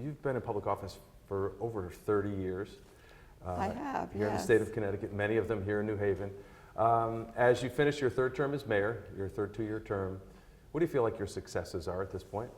you've been in public office for over 30 years. I have, Here in the yes. state of Connecticut, many of them here in New Haven. As you finish your third term as mayor, your third two-year term, what do you feel like your successes are at this point?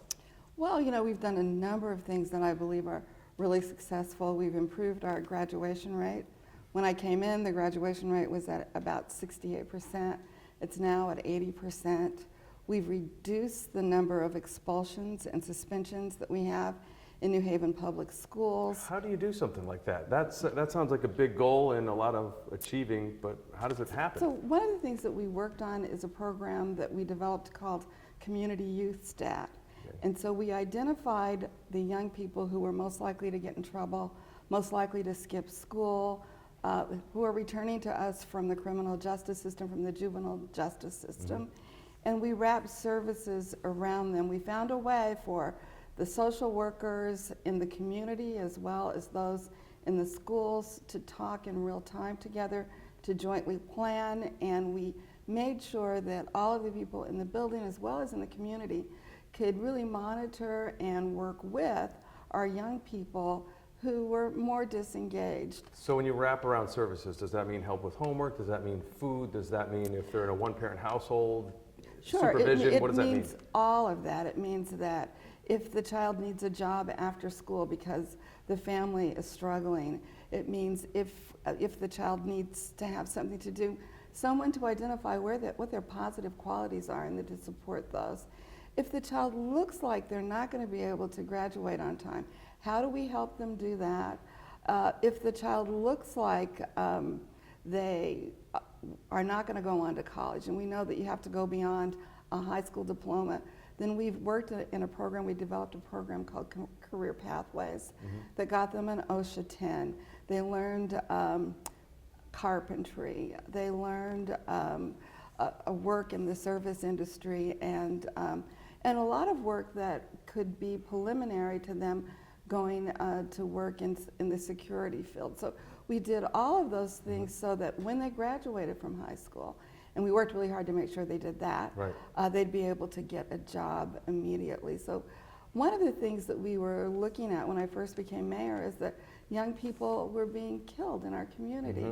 Well, you know, we've done a number of things that I believe are really successful. We've improved our graduation rate. When I came in, the graduation rate was at about 68%. It's now at 80%. We've reduced the number of expulsions and suspensions that we have in New Haven public schools. How do you do something like that? That sounds like a big goal and a lot of achieving, but how does it happen? So one of the things that we worked on is a program that we developed called Community Youth Stat. Okay. And so we identified the young people who were most likely to get in trouble, most likely to skip school, who are returning to us from the criminal justice system, from the juvenile justice system. And we wrapped services around them. We found a way for the social workers in the community as well as those in the schools to talk in real time together, to jointly plan, and we made sure that all of the people in the building as well as in the community could really monitor and work with our young people who were more disengaged. So when you wrap around services, does that mean help with homework? Does that mean food? Does that mean if they're in a one-parent household? Sure, Supervision? it What does that mean? means all of that. It means that if the child needs a job after school because the family is struggling, it means if the child needs to have something to do, someone to identify what their positive qualities are and then to support those. If the child looks like they're not going to be able to graduate on time, how do we help them do that? If the child looks like they are not going to go on to college, and we know that you have to go beyond a high school diploma, then we've worked in a program, we developed a program called Career Pathways that got them an OSHA 10. They learned carpentry, they learned a work in the service industry, and a lot of work that could be preliminary to them going to work in the security field. So we did all of those things so that when they graduated from high school, and we worked really hard to make sure they did that, right. They'd be able to get a job immediately. So one of the things that we were looking at when I first became mayor is that young people were being killed in our community.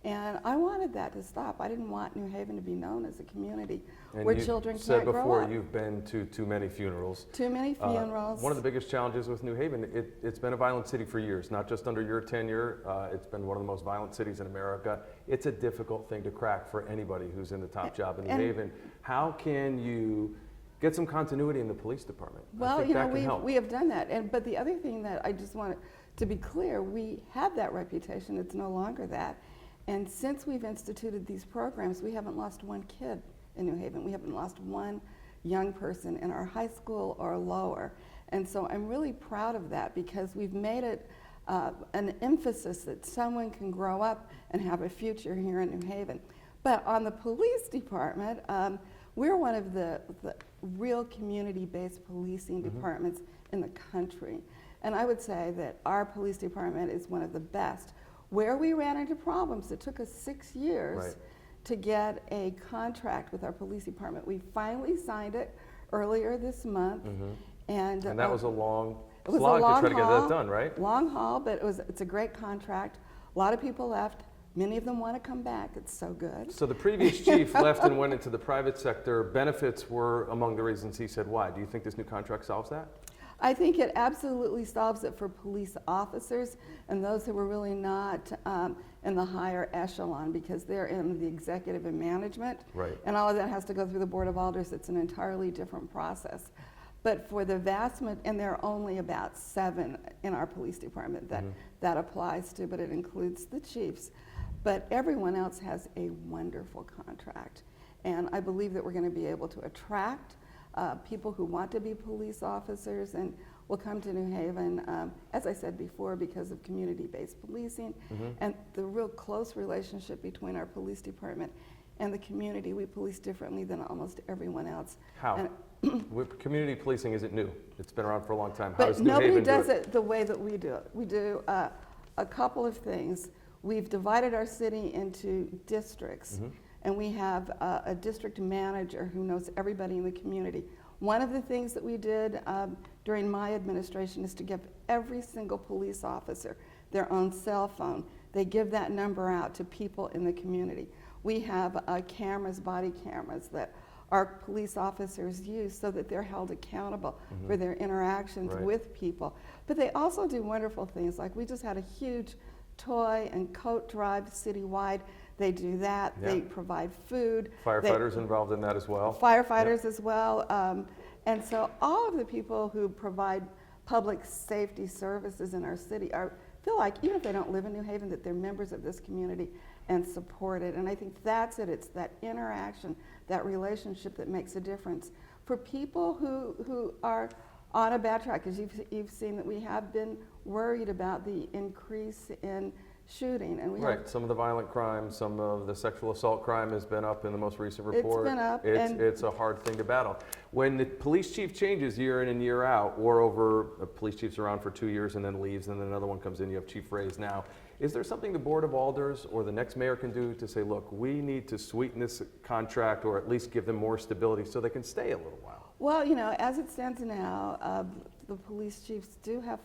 And I wanted that to stop. I didn't want New Haven to be known as a community where children can't grow up. You said before you've been to too many funerals. Too many funerals. One of the biggest challenges with New Haven, it's been a violent city for years, not just under your tenure. It's been one of the most violent cities in America. It's a difficult thing to crack for anybody who's in the top job in New Haven. How can you get some continuity in the police department? Well, you know, we have done that. But the other thing that I just want to be clear, we had that reputation. It's no longer that. And since we've instituted these programs, we haven't lost one kid in New Haven. We haven't lost one young person in our high school or lower. And so I'm really proud of that because we've made it an emphasis that someone can grow up and have a future here in New Haven. But on the police department, we're one of the real community-based policing departments in the country. And I would say that our police department is one of the best. Where we ran into problems, it took us 6 years to get a contract with our police department. We finally signed it earlier this month. And that was a long slog to try to get that done, right? Long haul, but it's a great contract. A lot of people left. Many of them want to come back. It's so good. So the previous chief left and went into the private sector. Benefits were among the reasons he said why. Do you think this new contract solves that? I think it absolutely solves it for police officers and those who are really not in the higher echelon because they're in the executive and management. Right. And all of that has to go through the Board of Alders. It's an entirely different process. But for the vast majority, and there are only about 7 in our police department that applies to, but it includes the chiefs. But everyone else has a wonderful contract. And I believe that we're going to be able to attract people who want to be police officers and will come to New Haven, as I said before, because of community-based policing and the real close relationship between our police department and the community. We police differently than almost everyone else. How? Community policing isn't new. It's been around for a long time. How But does New nobody Haven does do it? it the way that we do it. We do a couple of things. We've divided our city into districts. And we have a district manager who knows everybody in the community. One of the things that we did during my administration is to give every single police officer their own cell phone. They give that number out to people in the community. We have cameras, body cameras, that our police officers use so that they're held accountable for their interactions with people. But they also do wonderful things, like we just had a huge toy and coat drive citywide. They do that. Yeah. They provide food. Firefighters involved in that as well? Firefighters as well. And so all of the people who provide public safety services in our city feel like, even if they don't live in New Haven, that they're members of this community and support it. And I think that's it. It's that interaction, that relationship that makes a difference. For people who are on a bad track, as you've seen that we have been worried about the increase in shooting. And we have, some of the violent crime, some of the sexual assault crime has been up in the most recent report. It's been up. It's a hard thing to battle. When the police chief changes year in and year out, or over, a police chief's around for 2 years and then leaves and then another one comes in, you have Chief Ray's now. Is there something the Board of Alders or the next mayor can do to say, look, we need to sweeten this contract or at least give them more stability so they can stay a little while? Well, as it stands now, the police chiefs do have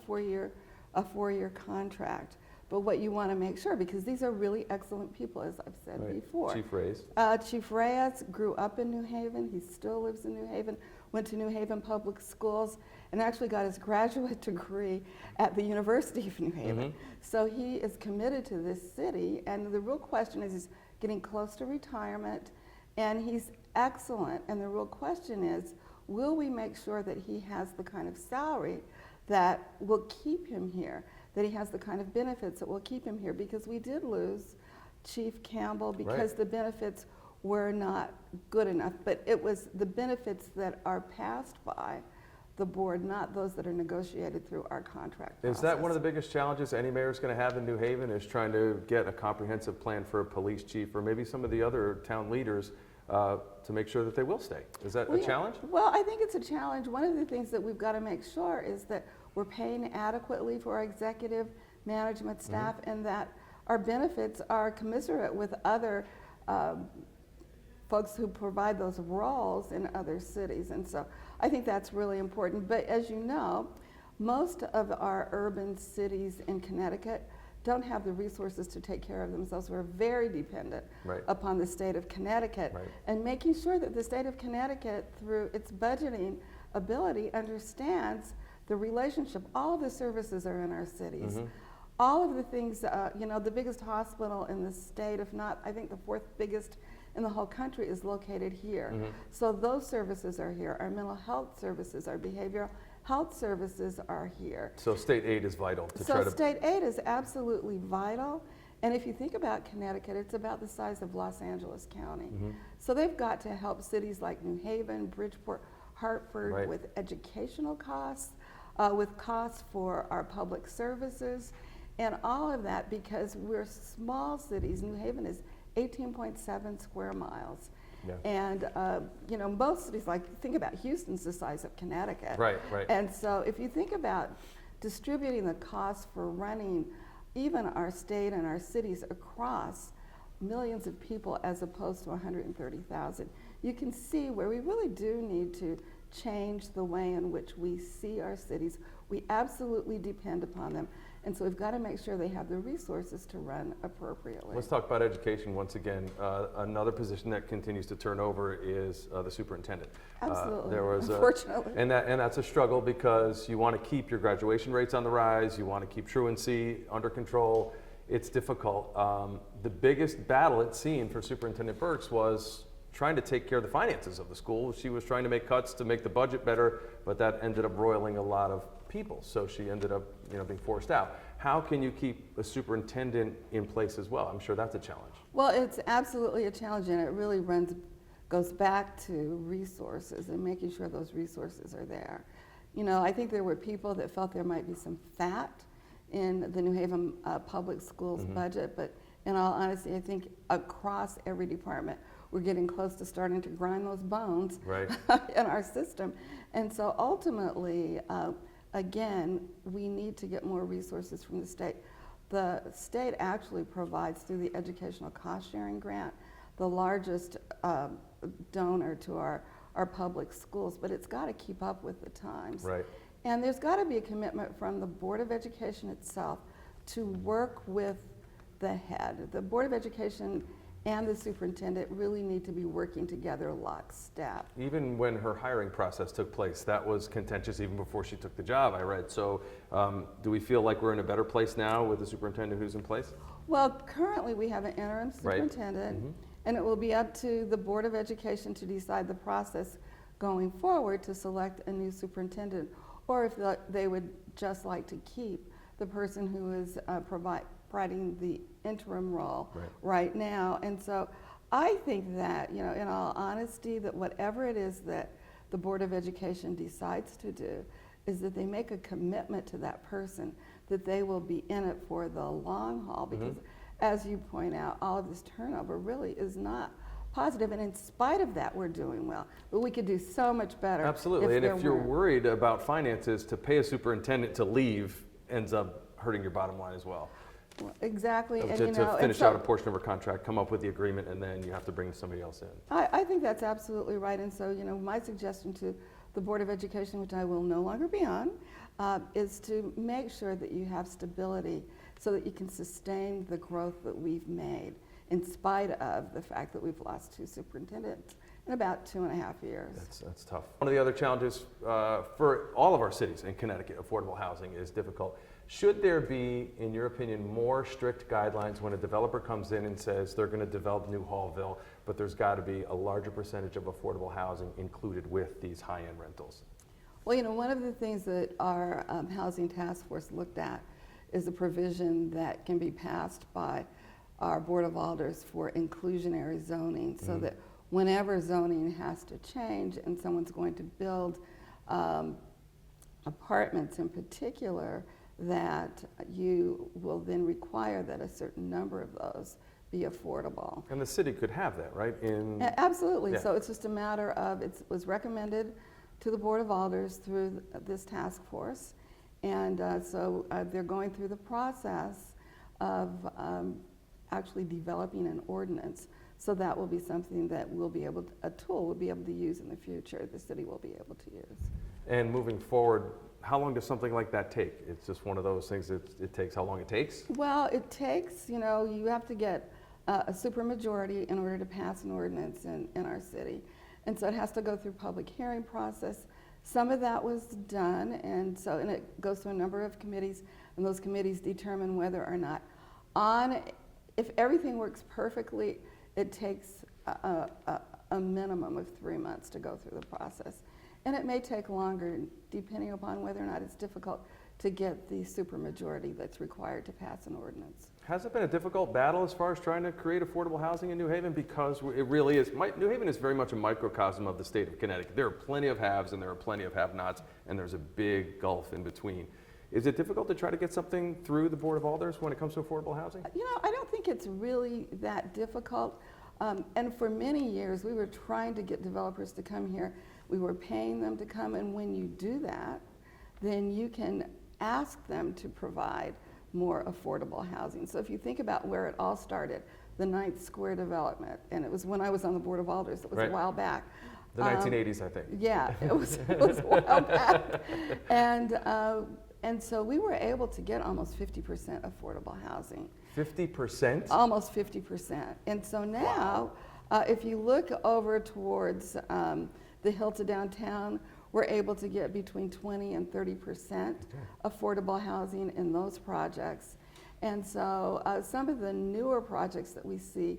a four-year contract. But what you want to make sure, because these are really excellent people, as I've said before. Chief Ray's. Chief Reyes grew up in New Haven. He still lives in New Haven, went to New Haven Public Schools, and actually got his graduate degree at the University of New Haven. So he is committed to this city, and the real question is, he's getting close to retirement, and he's excellent. And the real question is, will we make sure that he has the kind of salary that will keep him here, that he has the kind of benefits that will keep him here? Because we did lose Chief Campbell because the benefits were not good enough. But it was the benefits that are passed by the board, not those that are negotiated through our contract process. Is that one of the biggest challenges any mayor's going to have in New Haven, is trying to get a comprehensive plan for a police chief, or maybe some of the other town leaders, to make sure that they will stay? Is that a challenge? Well, I think it's a challenge. One of the things that we've got to make sure is that we're paying adequately for our executive management staff, and that our benefits are commensurate with other folks who provide those roles in other cities. And so I think that's really important. But as you know, most of our urban cities in Connecticut don't have the resources to take care of themselves. We're very dependent upon the state of Connecticut, and making sure that the state of Connecticut, through its budgeting ability, understands the relationship. All of the services are in our cities. All of the things, the biggest hospital in the state, if not, I think the fourth biggest in the whole country, is located here. So those services are here. Our mental health services, our behavioral health services are here. So state aid is vital to try to... State aid is absolutely vital. And if you think about Connecticut, it's about the size of Los Angeles County. So they've got to help cities like New Haven, Bridgeport, Hartford with educational costs, with costs for our public services, and all of that, because we're small cities. New Haven is 18.7 square miles. And most cities, like, think about Houston's the size of Connecticut. And so if you think about distributing the costs for running even our state and our cities across millions of people as opposed to 130,000, you can see where we really do need to change the way in which we see our cities. We absolutely depend upon them. And so we've got to make sure they have the resources to run appropriately. Let's talk about education once again. Another position that continues to turn over is the superintendent. Absolutely, There was unfortunately. And that's a struggle, because you want to keep your graduation rates on the rise, you want to keep truancy under control. It's difficult. The biggest battle, it seemed, for Superintendent Burks was trying to take care of the finances of the school. She was trying to make cuts to make the budget better, but that ended up roiling a lot of people. So she ended up, being forced out. How can you keep a superintendent in place as well? I'm sure that's a challenge. Well, it's absolutely a challenge, and it really goes back to resources and making sure those resources are there. I think there were people that felt there might be some fat in the New Haven public schools budget, but in all honesty, I think across every department, we're getting close to starting to grind those bones in our system. And so ultimately, again, we need to get more resources from the state. The state actually provides, through the Educational Cost Sharing Grant, the largest donor to our public schools, but it's got to keep up with the times. Right. And there's got to be a commitment from the Board of Education itself to work with the head. The Board of Education and the superintendent really need to be working together lockstep. Even when her hiring process took place, that was contentious even before she took the job, I read. So do we feel like we're in a better place now with the superintendent who's in place? Well, currently we have an interim superintendent, Mm-hmm. and it will be up to the Board of Education to decide the process going forward to select a new superintendent, or if they would just like to keep the person who is providing the interim role right now. And so I think that, you know, in all honesty, that whatever it is that the Board of Education decides to do is that they make a commitment to that person, that they will be in it for the long haul, because as you point out, all of this turnover really is not positive, and in spite of that, we're doing well. But we could do so much better. Absolutely, and if you're weren't. worried about finances, to pay a superintendent to leave ends up hurting your bottom line as well. Well, exactly, and To you know, finish out a portion of her contract, come up with the agreement, and then you have to bring somebody else in. I think that's absolutely right, and so, you know, my suggestion to the Board of Education, which I will no longer be on, is to make sure that you have stability so that you can sustain the growth that we've made in spite of the fact that we've lost 2 superintendents in about 2.5 years. That's tough. One of the other challenges for all of our cities in Connecticut, affordable housing is difficult. Should there be, in your opinion, more strict guidelines when a developer comes in and says they're going to develop New Hallville, but there's got to be a larger percentage of affordable housing included with these high-end rentals? Well, you know, one of the things that our Housing Task Force looked at is a provision that can be passed by our Board of Alders for inclusionary zoning, so that whenever zoning has to change and someone's going to build apartments in particular, that you will then require that a certain number of those be affordable. And the city could have that, right? Absolutely. Yeah. So it's just a matter of, it was recommended to the Board of Alders through this task force. And so they're going through the process of actually developing an ordinance. So that will be something that we'll be able to, a tool we'll be able to use in the future, the city will be able to use. And moving forward, how long does something like that take? It's just one of those things that it takes how long it takes? Well, it takes, you know, you have to get a supermajority in order to pass an ordinance in our city. And so it has to go through public hearing process. Some of that was done, and it goes through a number of committees, and those committees determine whether or not if everything works perfectly, it takes a minimum of 3 months to go through the process. And it may take longer, depending upon whether or not it's difficult to get the supermajority that's required to pass an ordinance. Has it been a difficult battle as far as trying to create affordable housing in New Haven? Because it really is. New Haven is very much a microcosm of the state of Connecticut. There are plenty of haves and there are plenty of have-nots, and there's a big gulf in between. Is it difficult to try to get something through the Board of Alders when it comes to affordable housing? You know, I don't think it's really that difficult. And for many years, we were trying to get developers to come here. We were paying them to come, and when you do that, then you can ask them to provide more affordable housing. So if you think about where it all started, the 9th Square development, and it was when I was on the Board of Alders, it was a while back. The 1980s, I think. Yeah, it was a while back. And so we were able to get almost 50% affordable housing. 50%? Almost 50%. And so now, if you look over towards the hill to downtown, we're able to get between 20 and 30% affordable housing in those projects. And so some of the newer projects that we see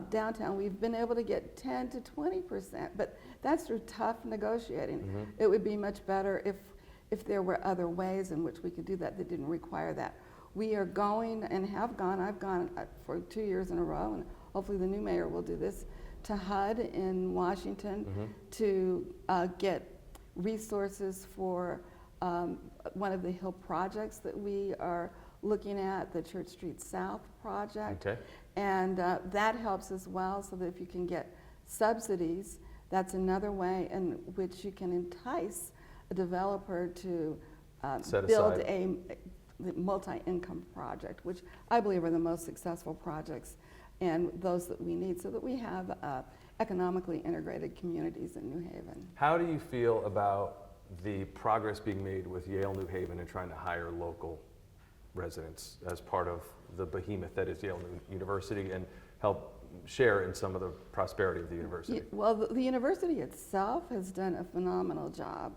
downtown, we've been able to get 10 to 20%, but that's through tough negotiating. It would be much better if there were other ways in which we could do that that didn't require that. We are going and have gone, I've gone for 2 years in a row, and hopefully the new mayor will do this, to HUD in Washington to get resources for one of the Hill projects that we are looking at, the Church Street South project. Okay. And that helps as well, so that if you can get subsidies, that's another way in which you can entice a developer to build a multi-income project, which I believe are the most successful projects and those that we need, so that we have economically integrated communities in New Haven. How do you feel about the progress being made with Yale New Haven and trying to hire local residents as part of the behemoth that is Yale University and help share in some of the prosperity of the university? Well, the university itself has done a phenomenal job.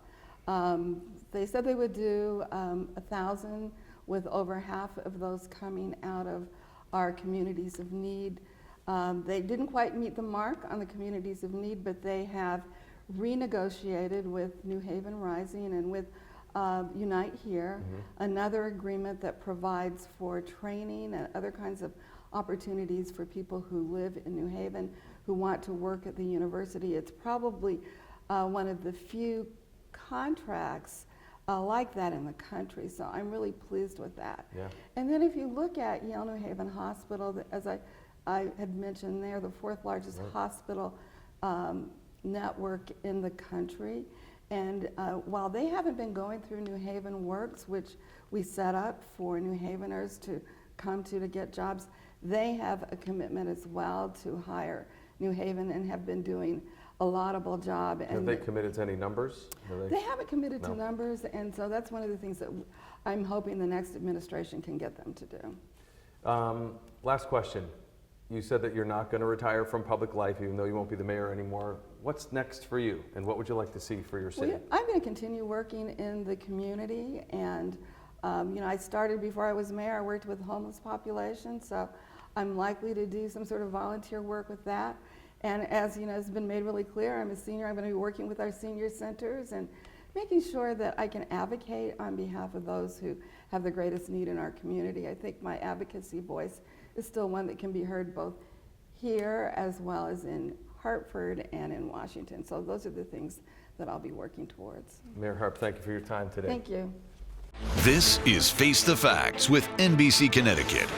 They said they would do 1,000, with over half of those coming out of our communities of need. They didn't quite meet the mark on the communities of need, but they have renegotiated with New Haven Rising and with Unite Here, another agreement that provides for training and other kinds of opportunities for people who live in New Haven who want to work at the university. It's probably one of the few contracts like that in the country, so I'm really pleased with that. Yeah. And then if you look at Yale New Haven Hospital, as I had mentioned, they're the fourth largest hospital network in the country. And while they haven't been going through New Haven Works, which we set up for New Haveners to come to get jobs, they have a commitment as well to hire New Haven and have been doing a laudable job. Have they committed to any numbers? They haven't committed to No. numbers, and so that's one of the things that I'm hoping the next administration can get them to do. Last question. You said that you're not going to retire from public life, even though you won't be the mayor anymore. What's next for you, and what would you like to see for your city? Well, I'm going to continue working in the community, and I started before I was mayor. I worked with the homeless population, so I'm likely to do some sort of volunteer work with that. And as has been made really clear, I'm a senior. I'm going to be working with our senior centers and making sure that I can advocate on behalf of those who have the greatest need in our community. I think my advocacy voice is still one that can be heard both here as well as in Hartford and in Washington. So those are the things that I'll be working towards. Mayor Harp, thank you for your time today. Thank you. This is Face the Facts with NBC Connecticut.